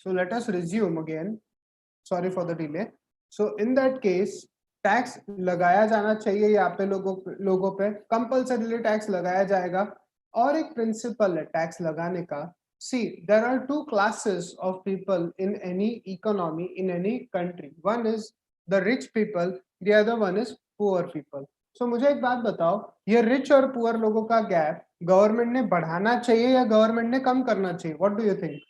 So let us resume again. Sorry for the delay. So in that case, tax लगाया जाना चाहिए यहाँ पे लोगों पे कंपल्सरीली टैक्स लगाया जाएगा। और एक प्रिंसिपल है टैक्स लगाने का। See, there are two classes of people in any economy, in any country. One is the rich people, the other one is poor people. So मुझे एक बात बताओ, ये रिच और पुअर लोगों का गैप गवर्नमेंट ने बढ़ाना चाहिए या गवर्नमेंट ने कम करना चाहिए? What do you think?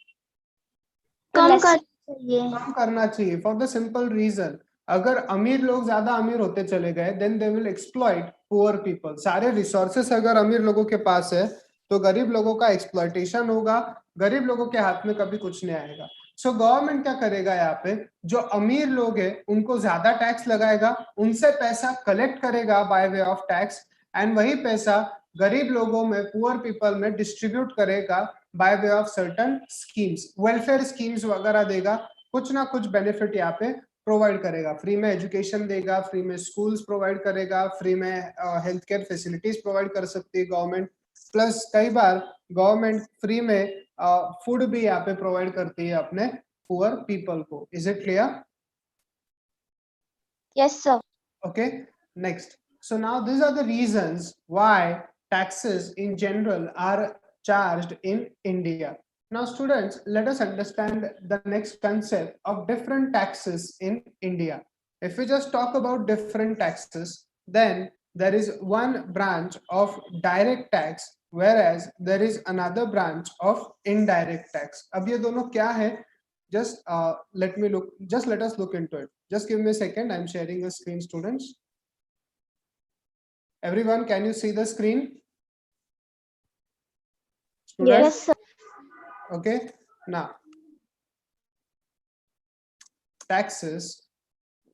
कम करना चाहिए फॉर द सिंपल रीजन, अगर अमीर लोग ज्यादा अमीर होते चले गए then they will exploit poor people. सारे रिसोर्सेस अगर अमीर लोगों के पास है तो गरीब लोगों का एक्सप्लॉइटेशन होगा, गरीब लोगों के हाथ में कभी कुछ नहीं आएगा। सो गवर्नमेंट क्या करेगा यहाँ पे, जो अमीर लोग हैं उनको ज्यादा टैक्स लगाएगा, उनसे पैसा कलेक्ट करेगा by way of tax, and वही पैसा गरीब लोगों में, पुअर पीपल में डिस्ट्रीब्यूट करेगा by way of certain schemes, welfare schemes वगैरह देगा, कुछ ना कुछ बेनिफिट यहाँ पे प्रोवाइड करेगा। फ्री में एजुकेशन देगा, फ्री में स्कूल्स प्रोवाइड करेगा, फ्री में हेल्थ केयर फैसिलिटीज प्रोवाइड कर सकती है गवर्नमेंट, प्लस कई बार गवर्नमेंट फ्री में फूड भी यहाँ पे प्रोवाइड करती है अपने पुअर पीपल को। Is it clear? Yes sir. Okay, next. So now these are the reasons why taxes in general are charged in India. Now students, let us understand the next concept of different taxes in India. If we just talk about different taxes, then there is one branch of direct tax, whereas there is another branch of indirect tax. अब ये दोनों क्या है? Just let us look into it. Just give me a second. I'm sharing the screen, students. Everyone, can you see the screen? Students? Yes sir. Okay. Now, taxes.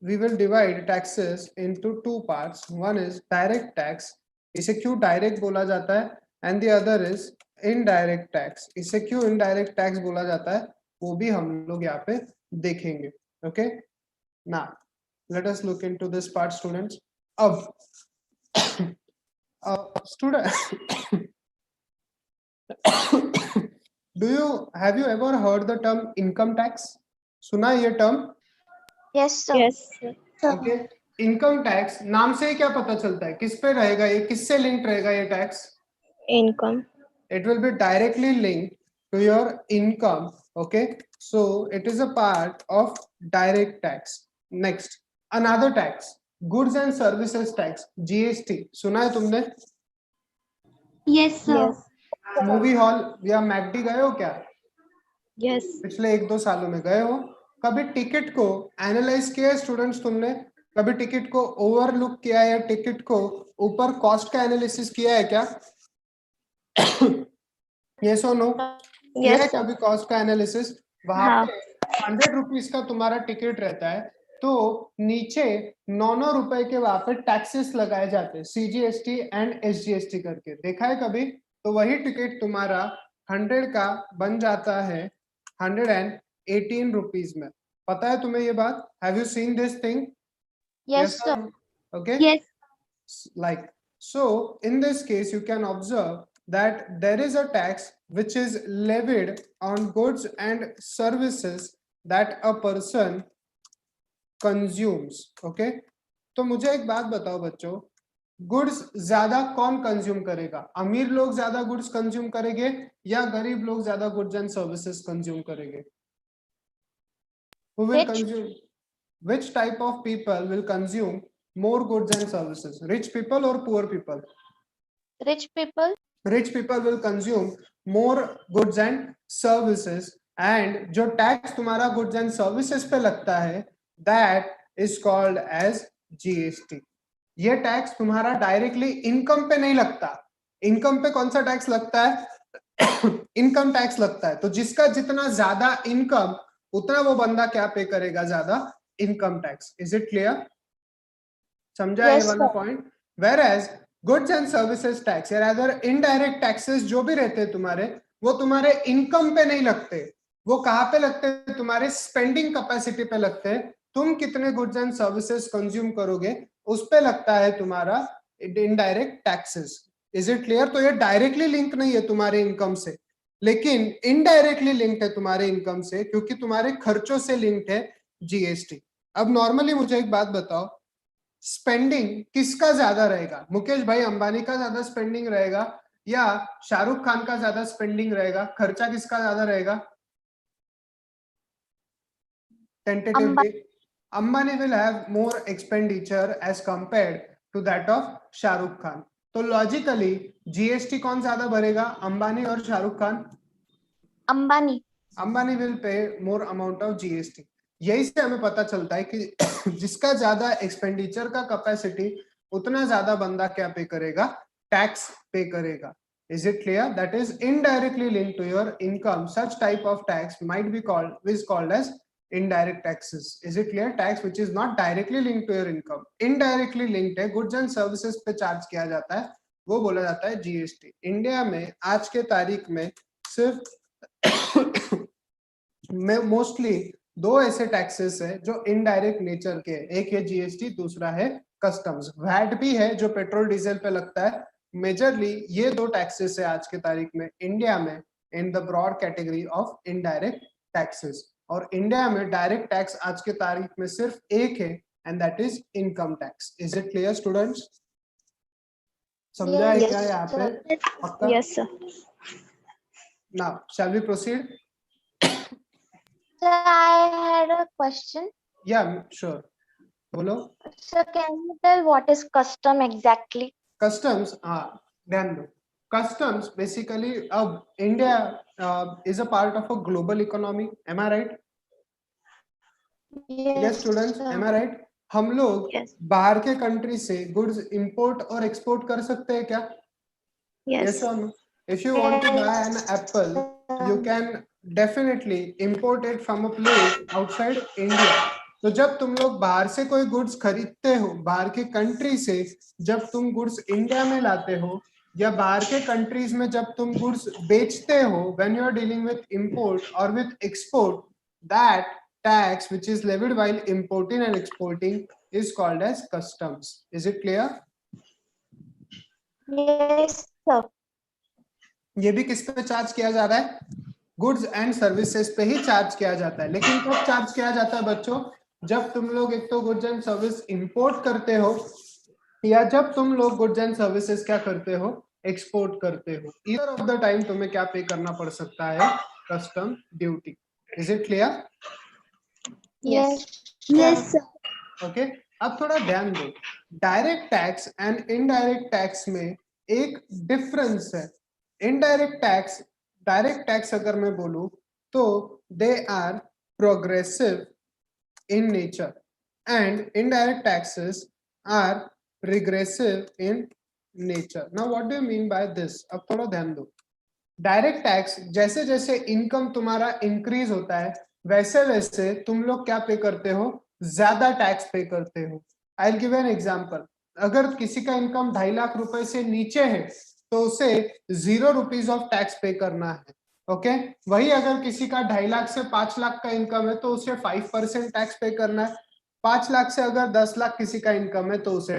We will divide taxes into two parts. One is direct tax. इसे क्यों direct बोला जाता है? And the other is indirect tax. इसे क्यों indirect tax बोला जाता है? वो भी हम लोग यहाँ पे देखेंगे। Okay. Now, let us look into this part, students. Of student, have you ever heard the term income tax? सुना है ये term? Yes sir. Yes sir. Okay. Income tax नाम से ही क्या पता चलता है, किस पे रहेगा ये, किससे लिंक रहेगा ये tax? Income. It will be directly linked to your income. Okay, so it is a part of direct tax. Next, another tax, goods and services tax, GST. सुना है तुमने? Yes sir. Yes. Movie hall या McD गए हो क्या? Yes. पिछले 1-2 सालों में गए हो? कभी टिकट को एनालाइज किया है स्टूडेंट्स तुमने? कभी टिकट को ओवरलुक किया है या टिकट को ऊपर कॉस्ट का एनालिसिस किया है क्या? Yes or no? किया है कभी कॉस्ट का एनालिसिस? वहां पे 100 रुपीज का तुम्हारा टिकट रहता है तो नीचे 9 रुपए के वहां पे टैक्सेस लगाए जाते हैं, CGST एंड SGST करके। देखा है कभी? तो वही टिकट तुम्हारा 100 का बन जाता है 118 रुपीज में। पता है तुम्हें ये बात? Have you seen this thing? Yes sir. Okay. Yes. Like so, in this case, you can observe that there is a tax which is levied on goods and services that a person consumes. Okay. तो मुझे एक बात बताओ बच्चों, goods ज्यादा कौन consume करेगा? अमीर लोग ज्यादा गुड्स कंज्यूम करेंगे या गरीब लोग ज्यादा गुड्स एंड सर्विसेज कंज्यूम करेंगे? Who will consume? Which type of people will consume more goods and services? Rich people or poor people? Rich people. Rich people will consume more goods and services, and जो tax तुम्हारा goods and services पे लगता है that is called as GST. ये tax तुम्हारा directly income पे नहीं लगता। इनकम पे कौन सा टैक्स लगता है? इनकम टैक्स लगता है। तो जिसका जितना ज्यादा इनकम उतना वो बंदा क्या पे करेगा? ज्यादा income tax. Is it clear? समझा ये वाला point? Whereas goods and services tax या अदर इनडायरेक्ट टैक्सेस जो भी रहते हैं तुम्हारे, वो तुम्हारे इनकम पे नहीं लगते। वो कहाँ पे लगते हैं? तुम्हारे स्पेंडिंग कैपेसिटी पे लगते हैं। तुम कितने गुड्स एंड सर्विसेज कंज्यूम करोगे उस पे लगता है तुम्हारा indirect taxes. Is it clear? तो ये डायरेक्टली लिंक नहीं है तुम्हारे इनकम से, लेकिन इनडायरेक्टली लिंक्ड है तुम्हारे इनकम से, क्योंकि तुम्हारे खर्चों से लिंक्ड है जीएसटी। अब नॉर्मली मुझे एक बात बताओ, स्पेंडिंग किसका ज्यादा रहेगा? मुकेश भाई अंबानी का ज्यादा स्पेंडिंग रहेगा या शाहरुख खान का ज्यादा स्पेंडिंग रहेगा? खर्चा किसका ज्यादा रहेगा? Tentatively Ambani will have more expenditure as compared to that of Shahrukh Khan. तो लॉजिकली जीएसटी कौन ज्यादा भरेगा, अंबानी और Shahrukh Khan? Ambani. Ambani will pay more amount of GST. यही से हमें पता चलता है कि जिसका ज्यादा एक्सपेंडिचर का कैपेसिटी, उतना ज्यादा बंदा क्या पे करेगा? टैक्स पे करेगा। Is it clear? That is indirectly linked to your income. Such type of tax might be called as indirect taxes. Is it clear? Tax which is not directly linked to your income, indirectly linked है, goods and services पे charge किया जाता है, वो बोला जाता है GST. India में आज के तारीख में सिर्फ मोस्टली दो ऐसे टैक्सेस है जो इनडायरेक्ट नेचर के, एक है जीएसटी, दूसरा है कस्टम्स। वैट भी है जो पेट्रोल डीजल पे लगता है। मेजरली ये दो टैक्सेस है आज के तारीख में इंडिया में in the broad category of indirect taxes. और इंडिया में डायरेक्ट टैक्स आज के तारीख में सिर्फ एक है, and that is income tax. Is it clear students? समझा है क्या यहाँ पे? पक्का? Yes, sir. Now shall we proceed? Sir, I had a question. या श्योर, बोलो। Sir, can you tell what is custom exactly? Customs, ध्यान दो। Customs basically, अब India is a part of a global economy. Am I right? Yes, students. sir. Am I right? हम लोग Yes. बाहर के country से goods import और export कर सकते हैं क्या? Yes. or no? If you want to buy an apple, you can definitely import it from a place outside India. तो जब तुम लोग बाहर से कोई गुड्स खरीदते हो, बाहर के कंट्री से जब तुम गुड्स इंडिया में लाते हो, या बाहर के कंट्रीज में जब तुम गुड्स बेचते हो, when you are dealing with import or with export, that tax which is levied while importing and exporting is called as customs. Is it clear? Yes, sir. ये भी किस पे चार्ज किया जा रहा है? गुड्स एंड सर्विसेज पे ही charge किया जाता है। लेकिन कब चार्ज किया जाता है बच्चों? जब तुम लोग एक तो गुड्स एंड सर्विस इंपोर्ट करते हो, या जब तुम लोग गुड्स एंड सर्विसेज क्या करते हो? एक्सपोर्ट करते हो। ईदर ऑफ द टाइम तुम्हें क्या पे करना पड़ सकता है? Custom duty. Is it clear? Yes. Yes, sir. Okay, अब थोड़ा ध्यान दो। Direct tax and indirect tax में एक डिफरेंस है। इनडायरेक्ट टैक्स, डायरेक्ट टैक्स अगर मैं बोलूं तो they are progressive in nature and indirect taxes are regressive in nature. Now what do you mean by this? अब थोड़ा ध्यान दो। डायरेक्ट टैक्स, जैसे जैसे इनकम तुम्हारा इंक्रीज होता है, वैसे वैसे तुम लोग क्या पे करते हो? ज्यादा टैक्स पे करते हो। आई विल गिव एन एग्जांपल। अगर किसी का इनकम 2.5 लाख रुपए से नीचे है तो उसे 0 रुपीज ऑफ टैक्स पे करना है। ओके, वही अगर किसी का 2.5 लाख से 5 लाख का इनकम है तो उसे 5% टैक्स पे करना है। 5 लाख से अगर 10 लाख किसी का इनकम है तो उसे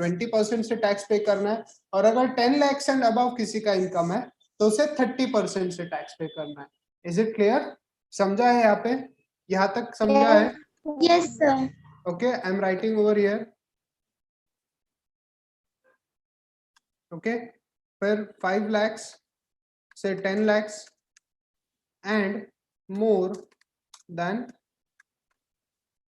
20% से टैक्स पे करना है। और अगर 10 लाख एंड अबव किसी का इनकम है तो उसे 30% से टैक्स पे करना है। Is it clear? समझा है यहाँ पे? यहाँ तक समझा है? Yes, sir. Okay, I am writing over here. Okay, फिर 5 lakhs से 10 lakhs and more than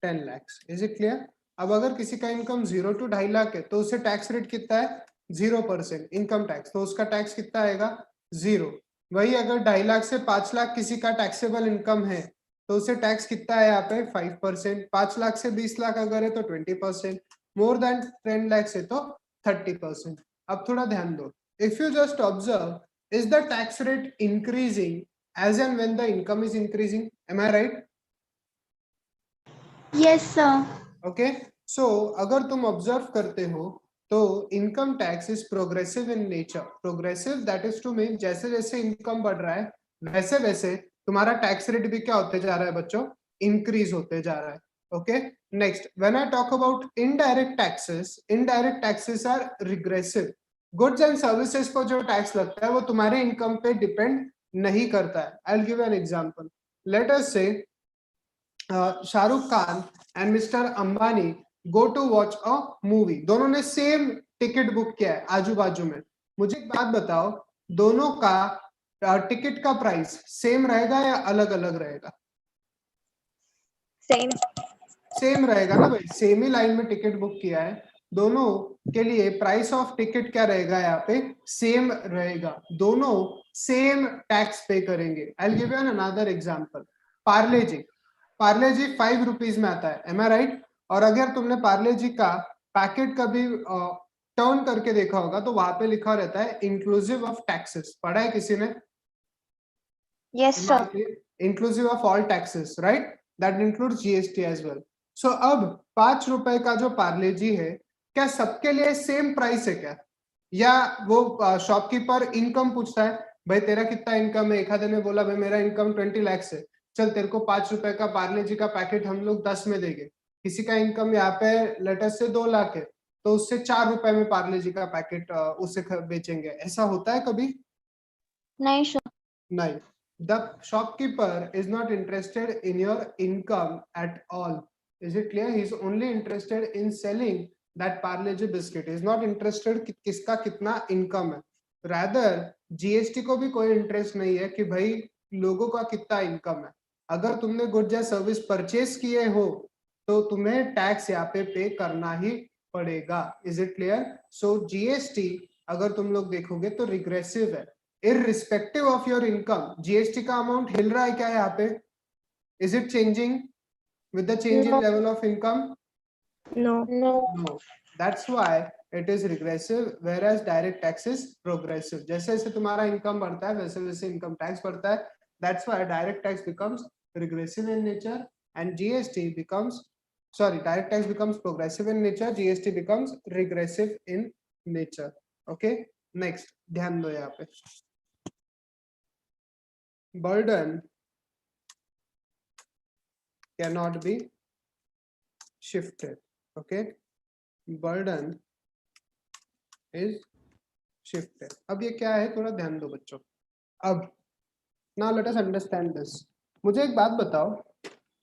10 lakhs. Is it clear? अब अगर किसी का इनकम 0 to 2.5 लाख है तो उसे टैक्स रेट कितना है? 0% इनकम टैक्स। तो उसका टैक्स कितना आएगा? 0। वही अगर 2.5 लाख से 5 लाख किसी का टैक्सेबल इनकम है तो उसे टैक्स कितना है यहाँ पे? 5%। 5 लाख से 20 लाख अगर है तो 20%। मोर देन 10 lakhs है तो 30%। अब थोड़ा ध्यान दो। If you just observe, is the tax rate increasing as and when the income is increasing? Am I right? Yes, sir. Okay, so अगर तुम ऑब्जर्व करते हो तो income tax is progressive in nature. Progressive that is to mean जैसे जैसे income बढ़ रहा है वैसे वैसे तुम्हारा टैक्स रेट भी क्या होते जा रहा है बच्चों? इंक्रीज होते जा रहा है। Okay, next, when I talk about indirect taxes are regressive. Goods and services पर जो टैक्स लगता है वो तुम्हारे इनकम पे डिपेंड नहीं करता है. I'll give you an example. Let us say Shahrukh Khan and mister Ambani go to watch a movie. दोनों ने सेम टिकट बुक किया है आजू बाजू में. मुझे एक बात बताओ, दोनों का टिकट का प्राइस सेम रहेगा या अलग अलग रहेगा? सेम. सेम रहेगा ना भाई, सेम ही लाइन में टिकट बुक किया है, दोनों के लिए प्राइस ऑफ टिकट क्या रहेगा यहाँ पे? सेम रहेगा. दोनों सेम टैक्स पे करेंगे. I will give you an another example. Parle G 5 rupees में आता है, एम आई राइट? और अगर तुमने पार्ले जी का पैकेट कभी टर्न करके देखा होगा तो वहां पे लिखा रहता है इंक्लूसिव ऑफ टैक्सेस. पढ़ा है किसी ने? Yes, sir. Inclusive of all taxes, right? That includes GST as well. So अब 5 रुपए का जो पार्ले जी है, क्या सबके लिए सेम प्राइस है क्या? या वो शॉपकीपर इनकम पूछता है, भाई तेरा कितना इनकम है? एक आधे ने बोला भाई मेरा इनकम 20 लाख है, चल तेरे को 5 रुपए का पार्ले जी का पैकेट हम लोग 10 में देंगे. किसी का इनकम यहाँ पे लेटेस्ट से 2 लाख है, तो उससे 4 रुपए में पार्ले जी का पैकेट उसे बेचेंगे. ऐसा होता है कभी? नहीं, sir. नहीं. The shopkeeper is not interested in your income at all. Is it clear? He is only interested in selling that Parle G biscuit. He is not interested कि किसका कितना इनकम है. Rather, GST को भी कोई interest नहीं है कि भाई लोगों का कितना इनकम है. अगर तुमने गुड्स या सर्विस परचेस किए हो तो तुम्हें टैक्स यहाँ पे करना ही पड़ेगा. Is it clear? So GST अगर तुम लोग देखोगे तो रिग्रेसिव है. Irrespective of your income, GST का अमाउंट हिल रहा है क्या यहाँ पे? Is it changing with the change in No. level of income? No. No. No. That's why it is regressive, whereas direct tax is progressive. जैसे जैसे तुम्हारा इनकम बढ़ता है वैसे वैसे इनकम टैक्स बढ़ता है. That's why direct tax becomes regressive in nature and GST becomes, sorry, direct tax becomes progressive in nature, GST becomes regressive in nature. Okay, next ध्यान दो यहाँ पे. Burden cannot be shifted. Okay, burden is shifted. अब ये क्या है, थोड़ा ध्यान दो बच्चों. अब now let us understand this. मुझे एक बात बताओ,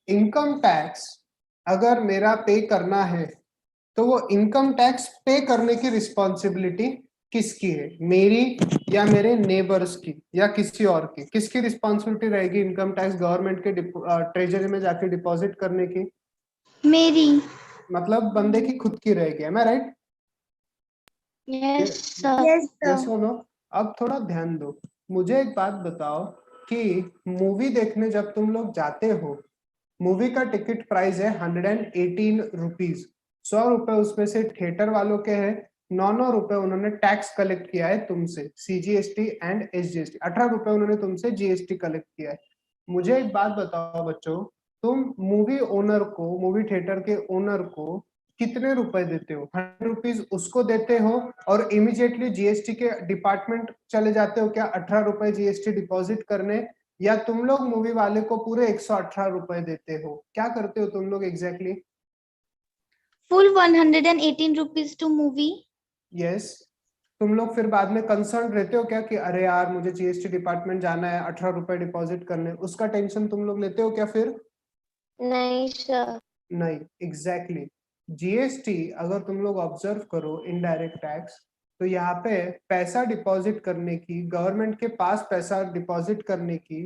इनकम टैक्स अगर मेरा पे करना है तो वो इनकम टैक्स पे करने की रिस्पॉन्सिबिलिटी किसकी है? मेरी या मेरे नेबर्स की या किसी और की? किसकी रिस्पॉन्सिबिलिटी रहेगी इनकम टैक्स गवर्नमेंट के ट्रेजरी में जाके डिपॉजिट करने की? मेरी. मतलब बंदे की खुद की रहेगी. Am I right? Yes, sir. Yes, yes sir. और नो? अब थोड़ा ध्यान दो. मुझे एक बात बताओ कि मूवी देखने जब तुम लोग जाते हो, मूवी का टिकट प्राइस है 118 रुपीज. 100 रुपए उसमें से थिएटर वालों के हैं, 9 रुपए उन्होंने टैक्स कलेक्ट किया है तुमसे, सीजीएसटी एंड एसजीएसटी. 18 रुपए उन्होंने तुमसे जीएसटी कलेक्ट किया है. मुझे एक बात बताओ बच्चों, तुम मूवी ओनर को, मूवी थिएटर के ओनर को कितने रुपए देते हो? 100 रुपीज उसको देते हो और इमीडिएटली जीएसटी के डिपार्टमेंट चले जाते हो क्या 18 रुपए जीएसटी डिपॉजिट करने, या तुम लोग मूवी वाले को पूरे 118 रुपए देते हो? क्या करते हो तुम लोग exactly? Full 118 rupees to movie. Yes. तुम लोग फिर बाद में कंसर्न रहते हो क्या कि अरे यार मुझे जीएसटी डिपार्टमेंट जाना है 18 रुपए डिपॉजिट करने? उसका टेंशन तुम लोग लेते हो क्या फिर? नहीं, sir. नहीं. एग्जैक्टली. जीएसटी अगर तुम लोग ऑब्जर्व करो, इनडायरेक्ट टैक्स, तो यहाँ पे पैसा डिपॉजिट करने की, गवर्नमेंट के पास पैसा डिपॉजिट करने की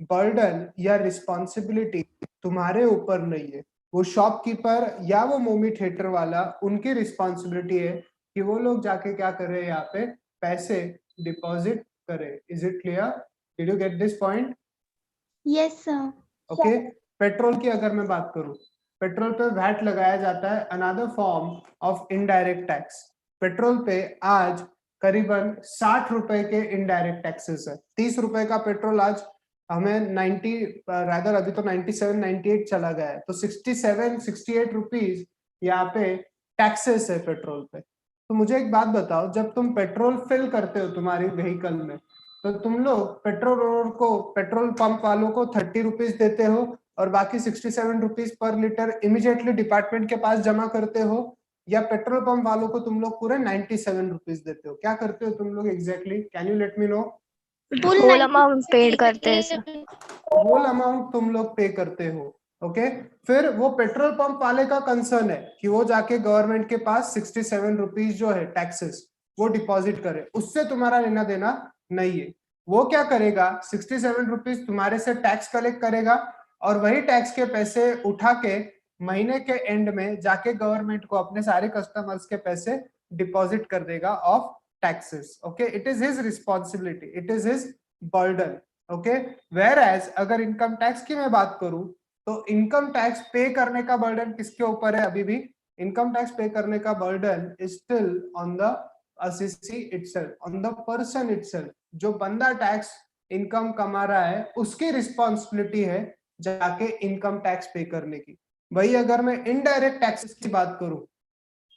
बर्डन या रिस्पॉन्सिबिलिटी तुम्हारे ऊपर नहीं है. वो शॉपकीपर या वो मूवी थिएटर वाला, उनकी रिस्पॉन्सिबिलिटी है कि वो लोग जाके क्या करे, यहाँ पे पैसे डिपॉजिट करे. Is it clear? Did you get this point? Yes, sir. Okay. Petrol की अगर मैं बात करूं, पेट्रोल पे वैट लगाया जाता है, another form of indirect tax. Petrol पे आज करीबन 60 रुपए के इनडायरेक्ट टैक्सेस है. 30 रुपए का पेट्रोल आज हमें 90 रादर अभी तो 97 98 चला गया है, तो 67 68 रुपीज यहाँ पे टैक्सेस है पेट्रोल पे. तो मुझे एक बात बताओ, जब तुम पेट्रोल फिल करते हो तुम्हारी व्हीकल में, तो तुम लोग पेट्रोल पंप वालों को 30 रुपीज देते हो और बाकी 67 rupees per litre immediately department के पास जमा करते हो, या पेट्रोल पंप वालों को तुम लोग पूरे 97 रुपीज देते हो? क्या करते हो तुम लोग exactly? Can you let me know? Full whole amount paid करते हैं सर। होल अमाउंट तुम लोग पे करते हो। ओके, फिर वो पेट्रोल पंप वाले का कंसर्न है कि वो जाके गवर्नमेंट के पास 67 रुपीज जो है टैक्सेस वो डिपॉजिट करे, उससे तुम्हारा लेना देना नहीं है। वो क्या करेगा, 67 रुपीज तुम्हारे से टैक्स कलेक्ट करेगा और वही टैक्स के पैसे उठा के महीने के एंड में जाके गवर्नमेंट को अपने सारे कस्टमर्स के पैसे डिपॉजिट कर देगा of taxes. Okay, it is his responsibility, it is his burden. Okay, whereas अगर इनकम टैक्स की मैं बात करूं तो इनकम टैक्स पे करने का बर्डन किसके ऊपर है? अभी भी इनकम टैक्स पे करने का burden is still on the assessee itself, on the person itself. जो बंदा टैक्स इनकम कमा रहा है उसकी रिस्पॉन्सिबिलिटी है जाके इनकम टैक्स पे करने की। वही अगर मैं इनडायरेक्ट टैक्सेस की बात करूं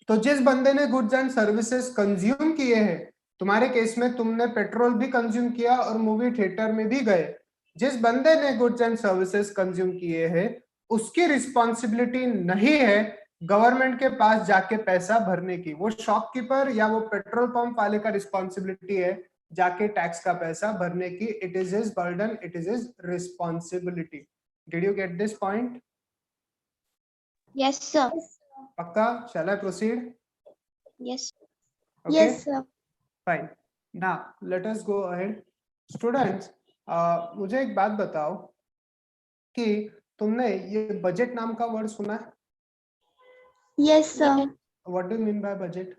तो जिस बंदे ने गुड्स एंड सर्विसेज कंज्यूम किए हैं, तुम्हारे केस में तुमने पेट्रोल भी कंज्यूम किया और मूवी थिएटर में भी गए, जिस बंदे ने गुड्स एंड सर्विसेज कंज्यूम किए हैं उसकी रिस्पॉन्सिबिलिटी नहीं है गवर्नमेंट के पास जाके पैसा भरने की। वो शॉपकीपर या वो पेट्रोल पंप वाले का रिस्पॉन्सिबिलिटी है जाके टैक्स का पैसा भरने की। It is his burden, it is his responsibility. Did you get this point? Yes, sir. पक्का? shall I proceed? Yes. Okay. Yes, sir. Fine. Now let us go ahead. Students, मुझे एक बात बताओ कि तुमने ये बजट नाम का वर्ड सुना है? Yes, sir. What do you mean by budget?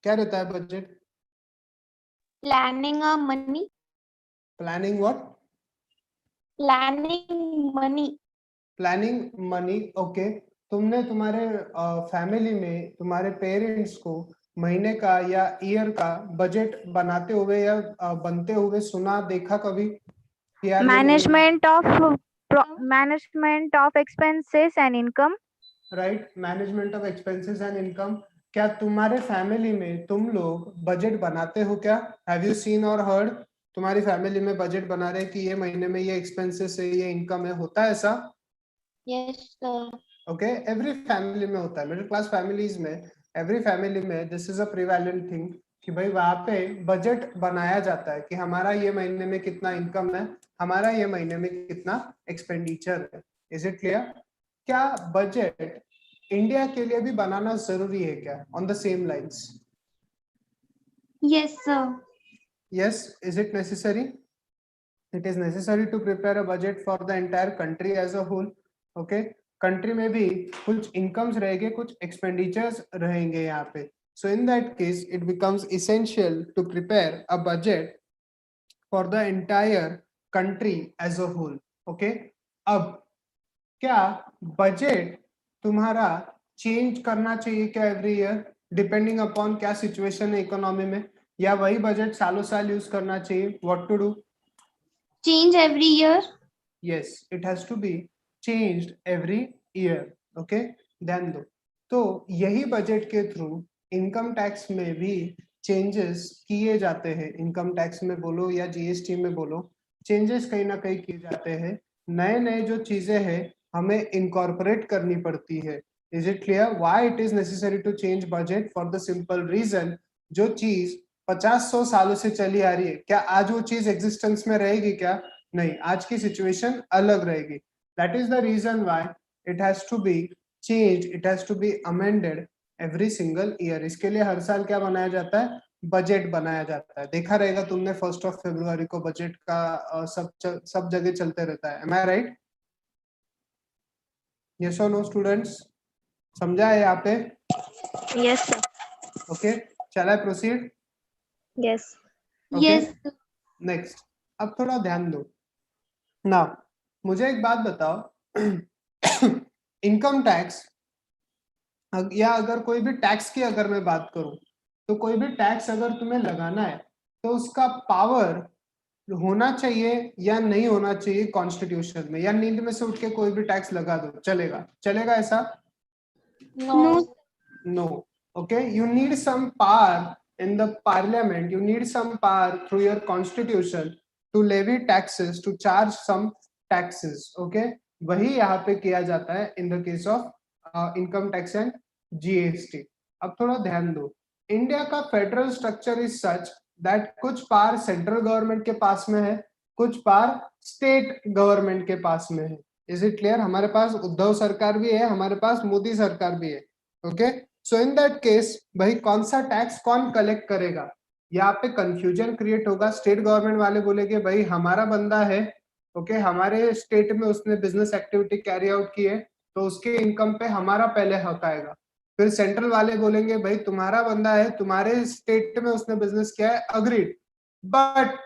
क्या रहता है budget? Planning a money. Planning what? Planning money. Planning money. Okay. तुमने तुम्हारे फैमिली में तुम्हारे पेरेंट्स को महीने का या ईयर का बजट बनाते हुए या बनते हुए सुना, देखा कभी? Management of expenses and income. Right, management of expenses and income. क्या तुम्हारे फैमिली में तुम लोग बजट बनाते हो क्या? हैव यू सीन और हर्ड तुम्हारी फैमिली में बजट बना रहे कि ये महीने में ये एक्सपेंसेस है, ये इनकम है? होता है ऐसा? Yes, sir. Okay, every family में होता है। मिडिल क्लास फैमिलीज में, एवरी फैमिली में this is a prevalent thing कि भाई वहां पे बजट बनाया जाता है कि हमारा ये महीने में कितना इनकम है, हमारा ये महीने में कितना एक्सपेंडिचर है। Is it clear? क्या बजट इंडिया के लिए भी बनाना जरूरी है क्या? On the same lines? Yes, sir. Yes, is it necessary? It is necessary to prepare a budget for the entire country as a whole. Okay, country में भी कुछ इनकम्स रहेंगे, कुछ एक्सपेंडिचर्स रहेंगे यहाँ पे। So in that case, it becomes essential to prepare a budget for the entire country as a whole. Okay, अब क्या बजट तुम्हारा चेंज करना चाहिए क्या एवरी ईयर, डिपेंडिंग अपॉन क्या सिचुएशन है इकोनॉमी में, या वही बजट सालों साल यूज करना चाहिए? What to do? Change every year. Yes, it has to be changed every year. Okay, ध्यान दो। तो यही बजट के थ्रू इनकम टैक्स में भी चेंजेस किए जाते हैं। इनकम टैक्स में बोलो या जीएसटी में बोलो, चेंजेस कहीं ना कहीं किए जाते हैं। नए नए जो चीजें हैं हमें इनकॉर्पोरेट करनी पड़ती है। Is it clear why it is necessary to change budget? For the simple reason, जो चीज 50-100 सालों से चली आ रही है, क्या आज वो चीज एग्जिस्टेंस में रहेगी क्या? नहीं, आज की सिचुएशन अलग रहेगी। That is the reason why it has to be change, it has to be amended every single year. इसके लिए हर साल क्या बनाया जाता है? बजट बनाया जाता है। देखा रहेगा तुमने 1 फरवरी को बजट का सब जगह चलते रहता है। Am I right? यस और नो स्टूडेंट्स? समझा है यहाँ पे? Yes sir. Okay, shall I proceed? Yes. Yes. Next, अब थोड़ा ध्यान दो ना। मुझे एक बात बताओ, इनकम टैक्स या अगर कोई भी टैक्स की अगर मैं बात करूं, तो कोई भी टैक्स अगर तुम्हें लगाना है तो उसका पावर होना चाहिए या नहीं होना चाहिए कॉन्स्टिट्यूशन में? या नींद में से उठ के कोई भी टैक्स लगा दो, चलेगा? चलेगा ऐसा? No. No. Okay, you need some power in the parliament, you need some power through your constitution to levy taxes, to charge some taxes. Okay, वही यहाँ पे किया जाता है in the case of income tax and GST. अब थोड़ा ध्यान दो, इंडिया का federal structure is such that कुछ पावर सेंट्रल गवर्नमेंट के पास में है, कुछ पावर स्टेट गवर्नमेंट के पास में है। Is it clear? हमारे पास उद्धव सरकार भी है, हमारे पास मोदी सरकार भी है। Okay, so in that case भाई कौन सा टैक्स कौन कलेक्ट करेगा, यहाँ पे कंफ्यूजन क्रिएट होगा। स्टेट गवर्नमेंट वाले बोलेंगे भाई हमारा बंदा है, ओके, हमारे स्टेट में उसने बिजनेस एक्टिविटी कैरी आउट की है तो उसके इनकम पे हमारा पहले हक आएगा। फिर सेंट्रल वाले बोलेंगे भाई तुम्हारा बंदा है, तुम्हारे स्टेट में उसने बिजनेस किया है, agreed, but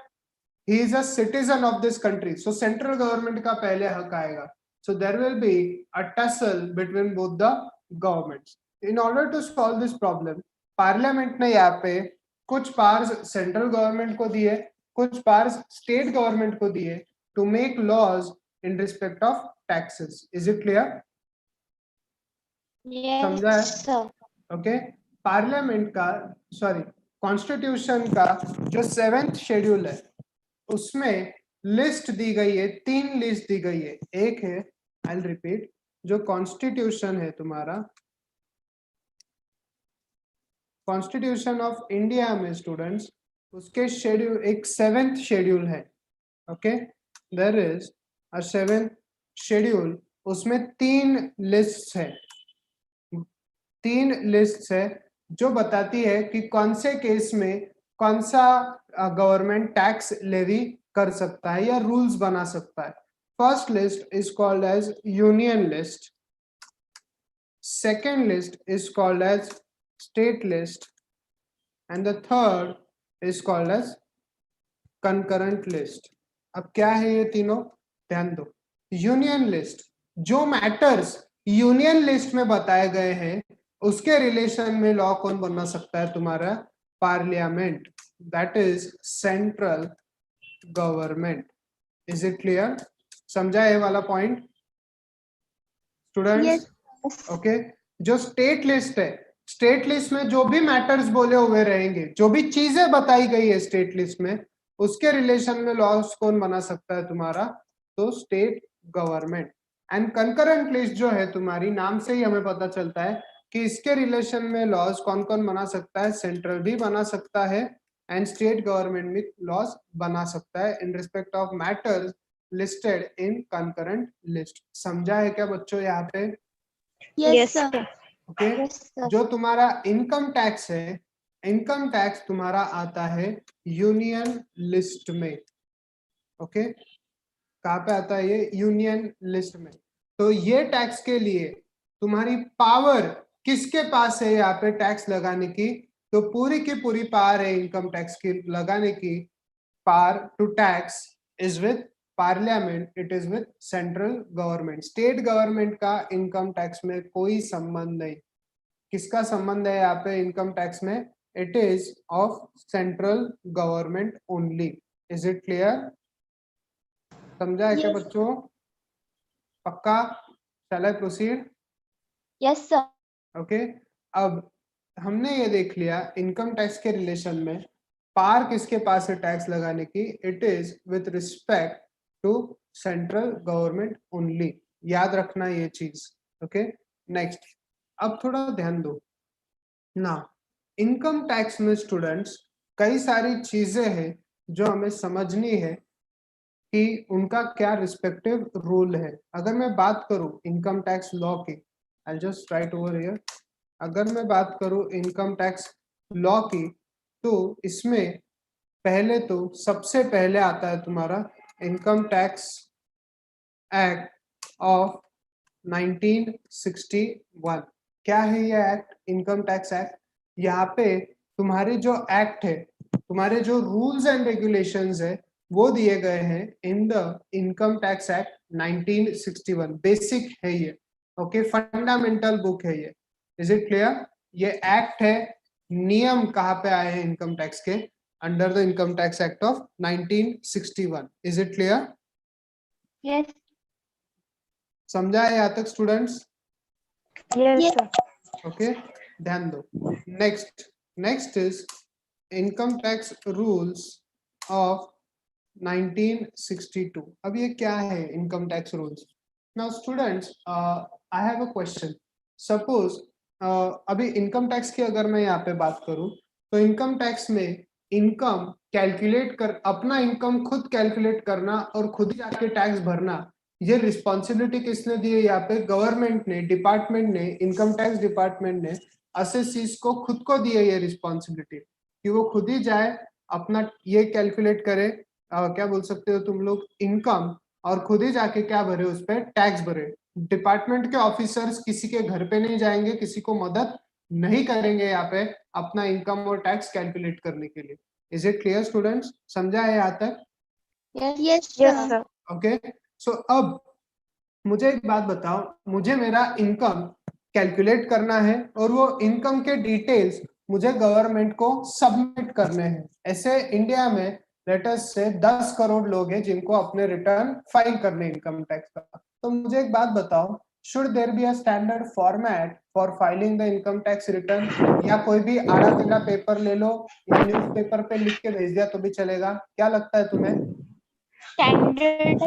he is a citizen of this country, so central government का पहले हक आएगा। So there will be a tussle between both the governments. In order to solve this problem, parliament ने यहाँ पे कुछ पावर्स सेंट्रल गवर्नमेंट को दिए, कुछ पावर्स स्टेट गवर्नमेंट को दिए to make laws in respect of taxes. Is it clear? समझा है? Yes, sir. ओके, पार्लियामेंट का सॉरी कॉन्स्टिट्यूशन का जो 7th शेड्यूल है उसमें लिस्ट दी गई है, 3 लिस्ट दी गई है। एक है, आई विल रिपीट, जो कॉन्स्टिट्यूशन है तुम्हारा, कॉन्स्टिट्यूशन ऑफ इंडिया में स्टूडेंट्स, उसके शेड्यूल एक 7th शेड्यूल है। Okay, there is a 7th schedule, उसमें 3 लिस्ट है, 3 लिस्ट है जो बताती है कि कौन से केस में कौन सा गवर्नमेंट टैक्स लेवी कर सकता है या रूल्स बना सकता है। First list is called as union list, second list is called as state list and the third is called as concurrent list. अब क्या है ये तीनों, ध्यान दो। यूनियन लिस्ट, जो मैटर्स यूनियन लिस्ट में बताए गए हैं उसके रिलेशन में लॉ कौन बना सकता है, तुम्हारा parliament, that is central government. Is it clear? समझा ये वाला पॉइंट स्टूडेंट्स? ओके, जो स्टेट लिस्ट है, स्टेट लिस्ट में जो भी मैटर्स बोले हुए रहेंगे, जो भी चीजें बताई गई है स्टेट लिस्ट में, उसके रिलेशन में लॉस कौन बना सकता है तुम्हारा, तो state government. And concurrent list जो है तुम्हारी, नाम से ही हमें पता चलता है कि इसके रिलेशन में लॉज कौन कौन बना सकता है, सेंट्रल भी बना सकता है एंड स्टेट गवर्नमेंट भी लॉज बना सकता है in respect of matters listed in concurrent list. समझा है क्या बच्चों यहाँ पे? Yes, sir. Okay, Yes, sir. जो तुम्हारा इनकम टैक्स है, इनकम टैक्स तुम्हारा आता है यूनियन लिस्ट में। ओके, कहाँ पे आता है ये? यूनियन लिस्ट में। तो ये टैक्स के लिए तुम्हारी पावर किसके पास है यहाँ पे टैक्स लगाने की, तो पूरी की पूरी पावर है इनकम टैक्स की लगाने की, power to tax is with parliament, it is with central government. State government का इनकम टैक्स में कोई संबंध नहीं। किसका संबंध है यहाँ पे इनकम टैक्स में? It is of central government only. Is it clear? समझा है क्या Yes. बच्चों? पक्का? Shall I proceed? Yes, sir. Okay, अब हमने ये देख लिया इनकम टैक्स के रिलेशन में पावर किसके पास है टैक्स लगाने की, it is with respect to central government only. याद रखना ये चीज। ओके, नेक्स्ट, अब थोड़ा ध्यान दो ना, इनकम टैक्स में स्टूडेंट्स कई सारी चीजें हैं जो हमें समझनी है कि उनका क्या रिस्पेक्टिव रूल है। अगर मैं बात करूं इनकम टैक्स लॉ की, I just right over here, अगर मैं बात करूं इनकम टैक्स लॉ की, तो इसमें पहले तो सबसे पहले आता है तुम्हारा इनकम टैक्स एक्ट ऑफ 1961। क्या है ये एक्ट? Income tax act. यहाँ पे तुम्हारे जो एक्ट है, तुम्हारे जो रूल्स एंड रेगुलेशंस है, वो दिए गए हैं in the income tax act 1961। Basic है ये, ओके, फंडामेंटल बुक है ये। Is it clear? ये एक्ट है, नियम कहाँ पे आए हैं इनकम टैक्स के? Under the income tax act of 1961। Is it clear? Yes. समझा है यहाँ तक students? Yes, Yes. sir. Okay, ध्यान दो। Next is income tax rules of 1962। अब ये क्या है income tax rules? Now students, I have a question. Suppose अभी इनकम टैक्स की अगर मैं यहाँ पे बात करूं, तो इनकम टैक्स में इनकम कैलकुलेट कर, अपना इनकम खुद कैलकुलेट करना और खुद ही जाके टैक्स भरना, ये रिस्पॉन्सिबिलिटी किसने दी है? यहाँ पे गवर्नमेंट ने, डिपार्टमेंट ने, इनकम टैक्स डिपार्टमेंट ने असेसीज को खुद को दी है ये रिस्पॉन्सिबिलिटी कि वो खुद ही जाए अपना ये कैलकुलेट करे, क्या बोल सकते हो तुम लोग, इनकम, और खुद ही जाके क्या भरे, उस पर टैक्स भरे। डिपार्टमेंट के ऑफिसर्स किसी के घर पे नहीं जाएंगे, किसी को मदद नहीं करेंगे यहाँ पे अपना इनकम और टैक्स कैलकुलेट करने के लिए। Is it clear students? समझा है यहाँ तक? Yes, Yes, sir. sir. Okay, so अब मुझे एक बात बताओ, मुझे मेरा इनकम कैलकुलेट करना है और वो इनकम के डिटेल्स मुझे गवर्नमेंट को सबमिट करने हैं। ऐसे इंडिया में लेट अस से 10 करोड़ लोग हैं जिनको अपने रिटर्न फाइल करने इनकम टैक्स का। तो मुझे एक बात बताओ, should there be a standard format for filing the income tax return, या कोई भी आड़ा टेढ़ा पेपर ले लो या न्यूज़पेपर पे लिख के भेज दिया तो भी चलेगा? क्या लगता है तुम्हें? Standard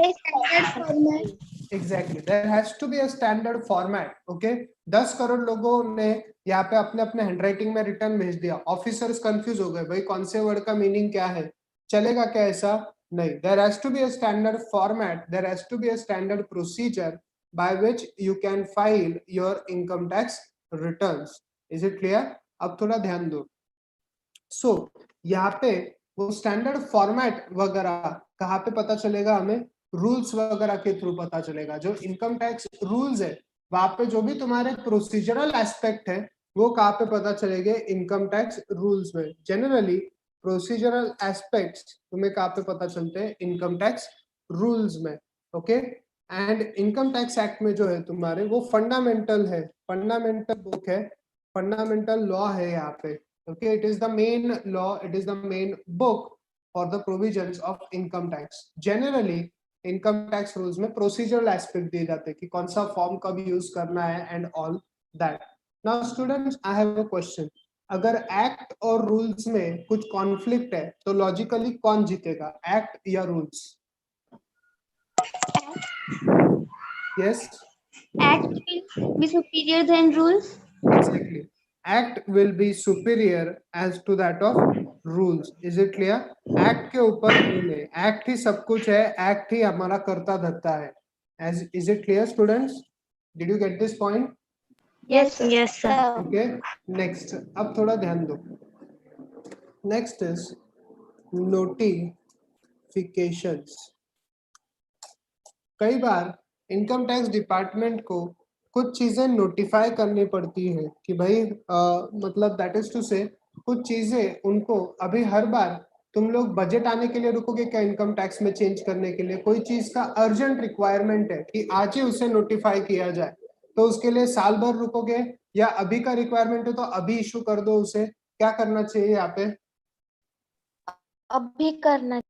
format. Exactly, there has to be a standard format. Okay, 10 crore लोगों ने यहाँ पे अपने अपने हैंडराइटिंग में रिटर्न भेज दिया, ऑफिसर्स कंफ्यूज हो गए, भाई कौन से वर्ड का मीनिंग क्या है, चलेगा क्या ऐसा? नहीं, there has to be a standard format, there has to be a standard procedure by which you can file your income tax returns. Is it clear? अब थोड़ा ध्यान दो। सो यहाँ पे वो स्टैंडर्ड फॉर्मेट वगैरह कहाँ पे पता चलेगा हमें? रूल्स वगैरह के थ्रू पता चलेगा। जो इनकम टैक्स रूल्स है वहां पे जो भी तुम्हारे प्रोसीजरल एस्पेक्ट है वो कहाँ पे पता चलेंगे? इनकम टैक्स रूल्स में। जनरली प्रोसीजरल एस्पेक्ट्स तुम्हें कहाँ पे पता चलते हैं? इनकम टैक्स रूल्स में। Okay, and income tax act में जो है तुम्हारे वो फंडामेंटल है, फंडामेंटल बुक है, फंडामेंटल लॉ है यहाँ पे। Okay, it is the main law, it is the main book for the provisions of income tax. Generally income tax rules में procedural aspect दिए जाते हैं कि कौन सा फॉर्म कब यूज करना है and all that. Now students, I have a question. अगर एक्ट और रूल्स में कुछ कॉन्फ्लिक्ट है तो लॉजिकली कौन जीतेगा, एक्ट या rules? Yes, Act will be superior than rules. exactly. Act will be superior as to that of rules. Is it clear? Act के ऊपर rule है, Act ही सब कुछ है, Act ही हमारा करता धरता है। As is it clear, students? Did you get this point? Yes, sir. Yes, sir. Okay. Next, अब थोड़ा ध्यान दो। Next is notifications. कई बार इनकम टैक्स डिपार्टमेंट को कुछ चीजें नोटिफाई करनी पड़ती है कि भाई मतलब दैट इज टू से कुछ चीजें उनको अभी हर बार तुम लोग बजट आने के लिए रुकोगे क्या इनकम टैक्स में चेंज करने के लिए? कोई चीज का अर्जेंट रिक्वायरमेंट है कि आज ही उसे नोटिफाई किया जाए, तो उसके लिए साल भर रुकोगे, या अभी का रिक्वायरमेंट है तो अभी इशू कर दो उसे? क्या करना चाहिए यहाँ पे? अभी करना।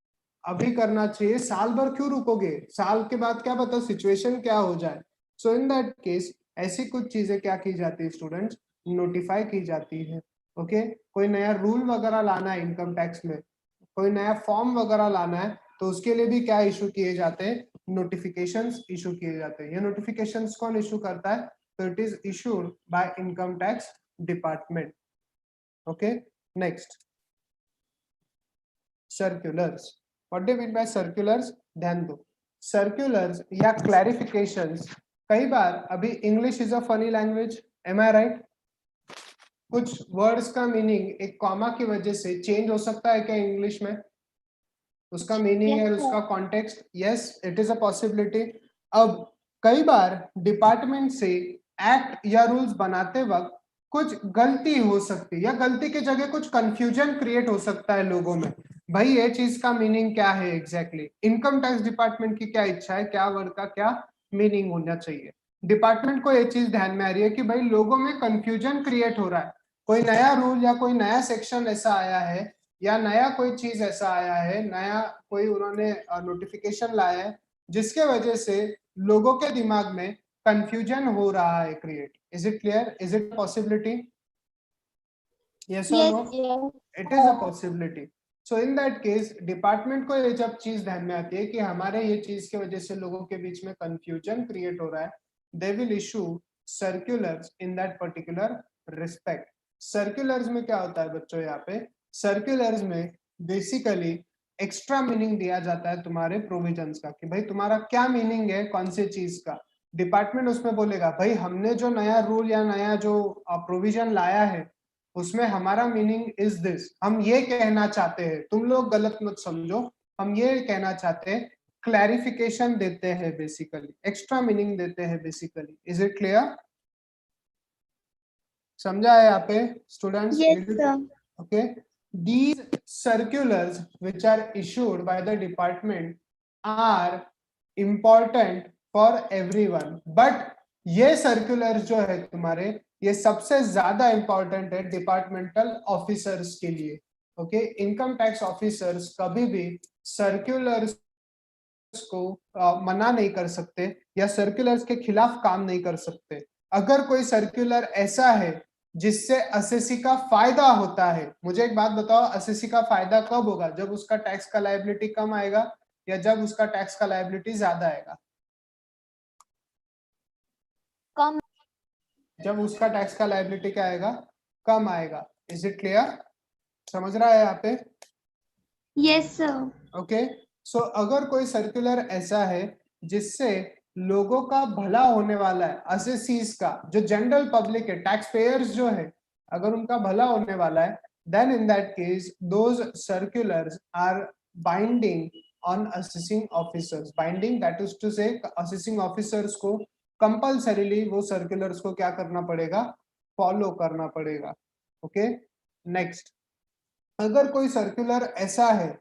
अभी करना चाहिए। साल भर क्यों रुकोगे? साल के बाद क्या पता सिचुएशन क्या हो जाए। सो इन दैट केस ऐसी कुछ चीजें क्या की जाती है स्टूडेंट्स? नोटिफाई की जाती है। ओके, कोई नया रूल वगैरह लाना है इनकम टैक्स में, कोई नया फॉर्म वगैरह लाना है तो उसके लिए भी क्या इशू किए जाते हैं? नोटिफिकेशंस इशू किए जाते हैं। ये नोटिफिकेशंस कौन इशू करता है? तो it is issued by income tax department. Okay, next, circulars. What do you mean by circulars? ध्यान दो, सर्कुलर्स या क्लैरिफिकेशंस, कई बार अभी English is a funny language, am I right? कुछ वर्ड्स का मीनिंग एक कॉमा की वजह से चेंज हो सकता है क्या इंग्लिश में? उसका मीनिंग Yes, है, sir. उसका context. Yes, it is a possibility. अब कई बार डिपार्टमेंट से एक्ट या रूल्स बनाते वक्त कुछ गलती हो सकती है, या गलती की जगह कुछ कंफ्यूजन क्रिएट हो सकता है लोगों में, भाई ये चीज का मीनिंग क्या है एग्जैक्टली? इनकम टैक्स डिपार्टमेंट की क्या इच्छा है, क्या वर्ड का क्या मीनिंग होना चाहिए? डिपार्टमेंट को ये चीज ध्यान में आ रही है कि भाई लोगों में कंफ्यूजन क्रिएट हो रहा है, कोई नया रूल या कोई नया सेक्शन ऐसा आया है, या नया कोई चीज ऐसा आया है, नया कोई उन्होंने नोटिफिकेशन लाया है जिसके वजह से लोगों के दिमाग में कंफ्यूजन हो रहा है create. Is it clear? Is it possibility? Yes और no? Yes. It is a possibility. So in that case department को ये जब चीज ध्यान में आती है कि हमारे ये चीज की वजह से लोगों के बीच में कंफ्यूजन क्रिएट हो रहा है, they will issue circulars in that particular respect. Circulars में क्या होता है बच्चों? यहाँ पे सर्कुलर्स में बेसिकली एक्स्ट्रा मीनिंग दिया जाता है तुम्हारे प्रोविजंस का कि भाई तुम्हारा क्या मीनिंग है कौन से चीज का। डिपार्टमेंट उसमें बोलेगा भाई हमने जो नया रूल या नया जो प्रोविजन लाया है उसमें हमारा मीनिंग इज दिस, हम ये कहना चाहते हैं, तुम लोग गलत मत समझो, हम ये कहना चाहते हैं, क्लैरिफिकेशन देते हैं, बेसिकली एक्स्ट्रा मीनिंग देते हैं बेसिकली। Is it clear? समझा है यहाँ पे students? Yes, sir. Okay, these circulars which are issued by the department are important for everyone, but ये circulars जो है तुम्हारे ये सबसे ज्यादा important है डिपार्टमेंटल ऑफिसर्स के लिए। ओके, इनकम टैक्स ऑफिसर्स कभी भी सर्कुलर्स को मना नहीं कर सकते या सर्कुलर्स के खिलाफ काम नहीं कर सकते। अगर कोई सर्कुलर ऐसा है जिससे असेसी का फायदा होता है, मुझे एक बात बताओ, असेसी का फायदा कब होगा? जब उसका टैक्स का लायबिलिटी कम आएगा या जब उसका टैक्स का लायबिलिटी ज्यादा आएगा? कम। जब उसका टैक्स का लायबिलिटी क्या आएगा? कम आएगा। Is it clear? समझ रहा है यहाँ पे? Yes, sir. ओके, सो अगर कोई सर्कुलर ऐसा है जिससे लोगों का भला होने वाला है, असेसीज का, जो जनरल पब्लिक है, टैक्स पेयर्स जो है, अगर उनका भला होने वाला है, then in that case those circulars are binding on assessing officers. Binding that is to say assessing officers को कंपल्सरीली वो सर्कुलर्स को क्या करना पड़ेगा? फॉलो करना पड़ेगा। ओके, नेक्स्ट, अगर कोई सर्कुलर ऐसा है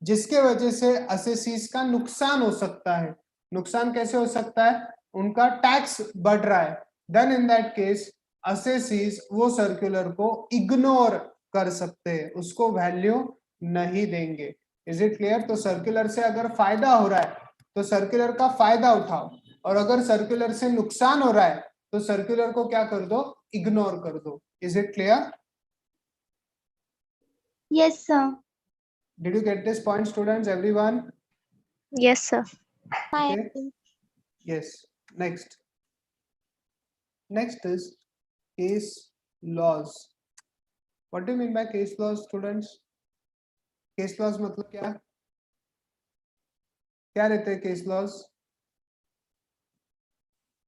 जिसके वजह से असेसीज का नुकसान हो सकता है, नुकसान कैसे हो सकता है? उनका टैक्स बढ़ रहा है, then in that case assessees वो सर्कुलर को इग्नोर कर सकते हैं, उसको वैल्यू नहीं देंगे। Is it clear? तो सर्कुलर से अगर फायदा हो रहा है तो सर्कुलर का फायदा उठाओ, और अगर सर्कुलर से नुकसान हो रहा है तो सर्कुलर को क्या कर दो? इग्नोर कर दो। Is it clear? Yes, sir. Did you get this point, students? Everyone? Yes, sir. Okay. Yes. Next. Next is case laws. What do you mean by case laws, students? Case laws मतलब क्या? क्या रहते हैं case laws?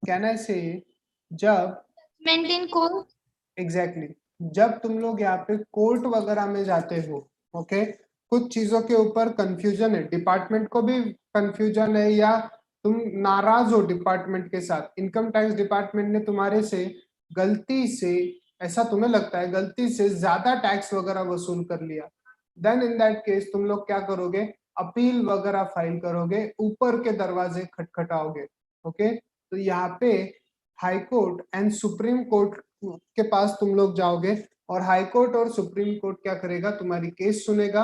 Can I say जब Maintain court. Exactly जब तुम लोग यहाँ पे कोर्ट वगैरह में जाते हो, ओके, कुछ चीजों के ऊपर कंफ्यूजन है, डिपार्टमेंट को भी कंफ्यूजन है, या तुम नाराज हो डिपार्टमेंट के साथ, इनकम टैक्स डिपार्टमेंट ने तुम्हारे से गलती से, ऐसा तुम्हें लगता है गलती से ज्यादा टैक्स वगैरह वसूल कर लिया, देन इन दैट केस तुम लोग क्या करोगे? अपील वगैरह फाइल करोगे, ऊपर के दरवाजे खटखटाओगे। ओके, तो यहाँ पे high court and supreme court के पास तुम लोग जाओगे, और हाई कोर्ट और सुप्रीम कोर्ट क्या करेगा? तुम्हारी केस सुनेगा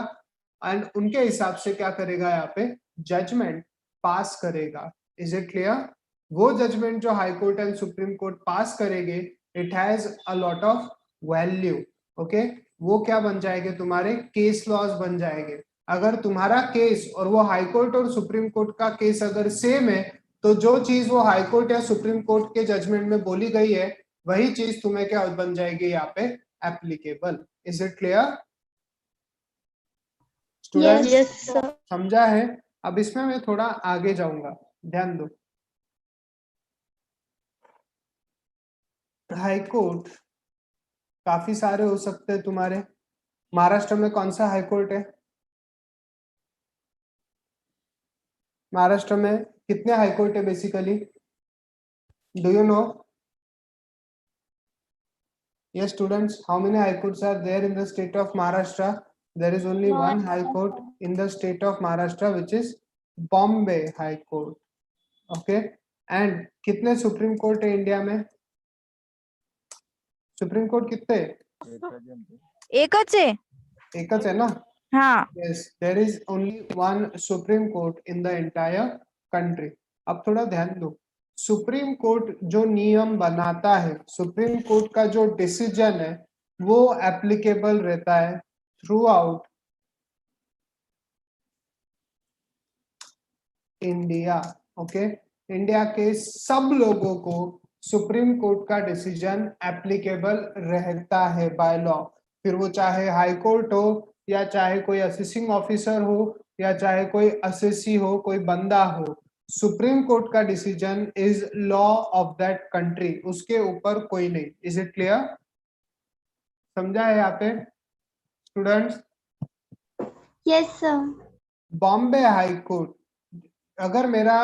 एंड उनके हिसाब से क्या करेगा? यहाँ पे जजमेंट पास करेगा। Is it clear? वो जजमेंट जो high court and supreme court पास करेंगे, it has a lot of value. Okay, वो क्या बन जाएंगे? तुम्हारे केस लॉज बन जाएंगे। अगर तुम्हारा केस और वो हाई कोर्ट और सुप्रीम कोर्ट का केस अगर सेम है, तो जो चीज वो हाई कोर्ट या सुप्रीम कोर्ट के जजमेंट में बोली गई है, वही चीज तुम्हें क्या बन जाएगी? यहाँ पे applicable. Is it clear students? Yes, sir. समझा है? अब इसमें मैं थोड़ा आगे जाऊंगा, ध्यान दो। हाई कोर्ट काफी सारे हो सकते हैं तुम्हारे। महाराष्ट्र में कौन सा हाई कोर्ट है? महाराष्ट्र में कितने हाई कोर्ट है basically? Do you know? Yes, students, how many high courts are there in the state of Maharashtra? There is only one high court in the state of Maharashtra, which is Bombay High Court. Okay, and कितने supreme court है India में? Supreme court कितने? एकच आहे. एकच है ना? हाँ. Yes, there is only one Supreme Court in the entire country. अब थोड़ा ध्यान दो, सुप्रीम कोर्ट जो नियम बनाता है, सुप्रीम कोर्ट का जो डिसीजन है, वो एप्लीकेबल रहता है through out India. Okay, India के सब लोगों को सुप्रीम कोर्ट का डिसीजन एप्लीकेबल रहता है बाय लॉ, फिर वो चाहे हाई कोर्ट हो या चाहे कोई असेसिंग ऑफिसर हो या चाहे कोई असेसी हो, कोई बंदा हो, सुप्रीम कोर्ट का decision is law of that country, उसके ऊपर कोई नहीं। Is it clear? समझा है यहाँ पे students? Yes, sir. Bombay high court, अगर मेरा